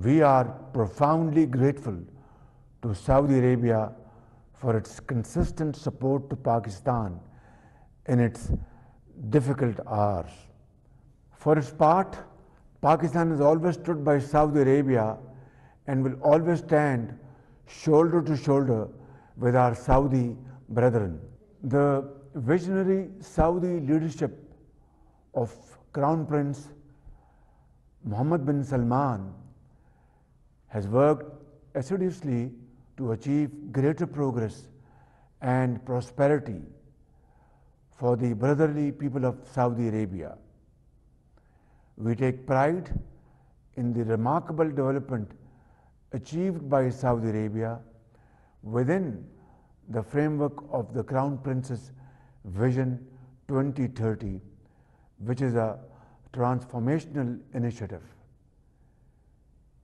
We are profoundly grateful to Saudi Arabia for its consistent support to Pakistan in its difficult hours. For its part, Pakistan has always stood by Saudi Arabia and will always stand shoulder to shoulder with our Saudi brethren. The visionary Saudi leadership of Crown Prince Mohammed bin Salman has worked assiduously to achieve greater progress and prosperity for the brotherly people of Saudi Arabia. We take pride in the remarkable development achieved by Saudi Arabia within the framework of the Crown Prince's Vision 2030, which is a transformational initiative.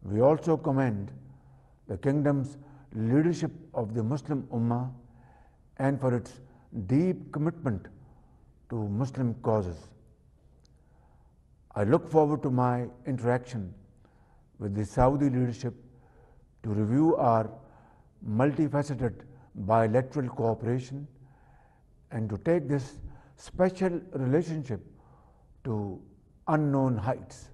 We also commend the Kingdom's leadership of the Muslim Ummah and for its deep commitment to Muslim causes. I look forward to my interaction with the Saudi leadership to review our multifaceted bilateral cooperation and to take this special relationship to unknown heights.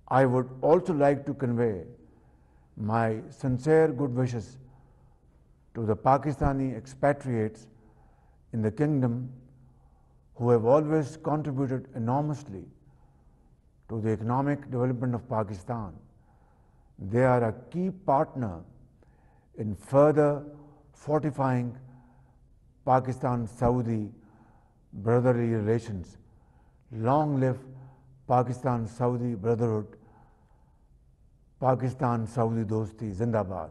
I would also like to convey my sincere good wishes to the Pakistani expatriates in the Kingdom who have always contributed enormously to the economic development of Pakistan. They are a key partner in further fortifying Pakistan-Saudi brotherly relations. Long live Pakistan-Saudi brotherhood, Pakistan-Saudi dosti, Zindabad.